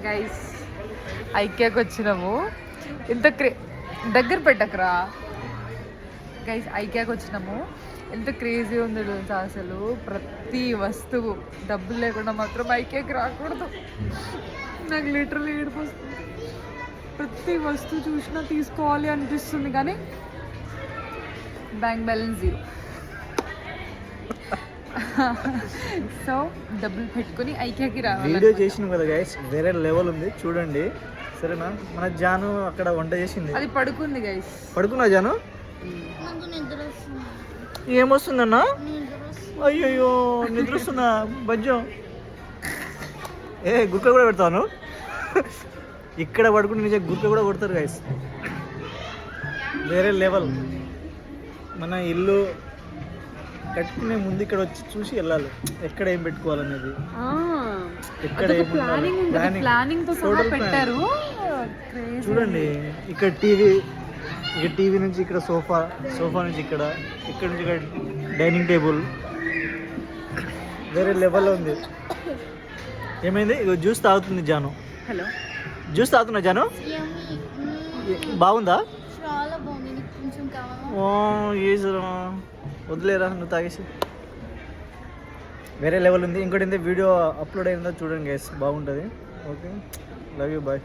Guys ఐకియాకి వచ్చినాము. ఇంత దగ్గర పెట్టకరా గైస్. ఐకియాకి వచ్చినాము. ఎంత క్రేజీ ఉంది తెలుసా అసలు. ప్రతి వస్తువు డబ్బులు లేకుండా మాత్రం ఐకియాకి రాకూడదు. నాకు లిటరల్లీ ఏడుపు వస్తుంది. ప్రతి వస్తువు చూసినా తీసుకోవాలి అనిపిస్తుంది కానీ బ్యాంక్ బ్యాలెన్స్ 0. సో డబ్బులు పెట్టుకుని ఐకియాకి రావాలి. వీడియో చేసినాం కదా గైస్, వేరే లెవెల్ ఉంది చూడండి సరేనా. మన జాను అక్కడ వంట చేసింది, అది పడుకుంది గైస్. పడుకున్నా జాను? ఏమొస్తుందన్నా? అయ్యయ్యో నిద్ర వస్తుందా బజ్జం? గుక్క కూడా పెడతాను. ఇక్కడ పడుకుంటే నిజంగా గుక్క కూడా కొడతారు గైస్. వేరే లెవెల్. మన ఇల్లు కట్టుకునే ముందు ఇక్కడ వచ్చి చూసి వెళ్ళాలి ఎక్కడ ఏం పెట్టుకోవాలనేది. ఎక్కడ ప్లానింగ్ తో సహా పెట్టారు. చూడండి ఇక్కడ టీవీ నుంచి ఇక్కడ సోఫా నుంచి ఇక్కడ నుంచి ఇక్కడ డైనింగ్ టేబుల్. వేరే లెవెల్లో ఉంది. ఏమైంది? ఇక జ్యూస్ తాగుతుంది జాను. హలో, జ్యూస్ తాగుతున్నా జాను? బాగుందా? వదిలేరా నువ్వు తాగేసి. వేరే లెవెల్ ఉంది. ఇంకోటి ఏంటంటే వీడియో అప్లోడ్ అయిందో చూడండి గైస్, బాగుంటుంది. Okay, love you, bye.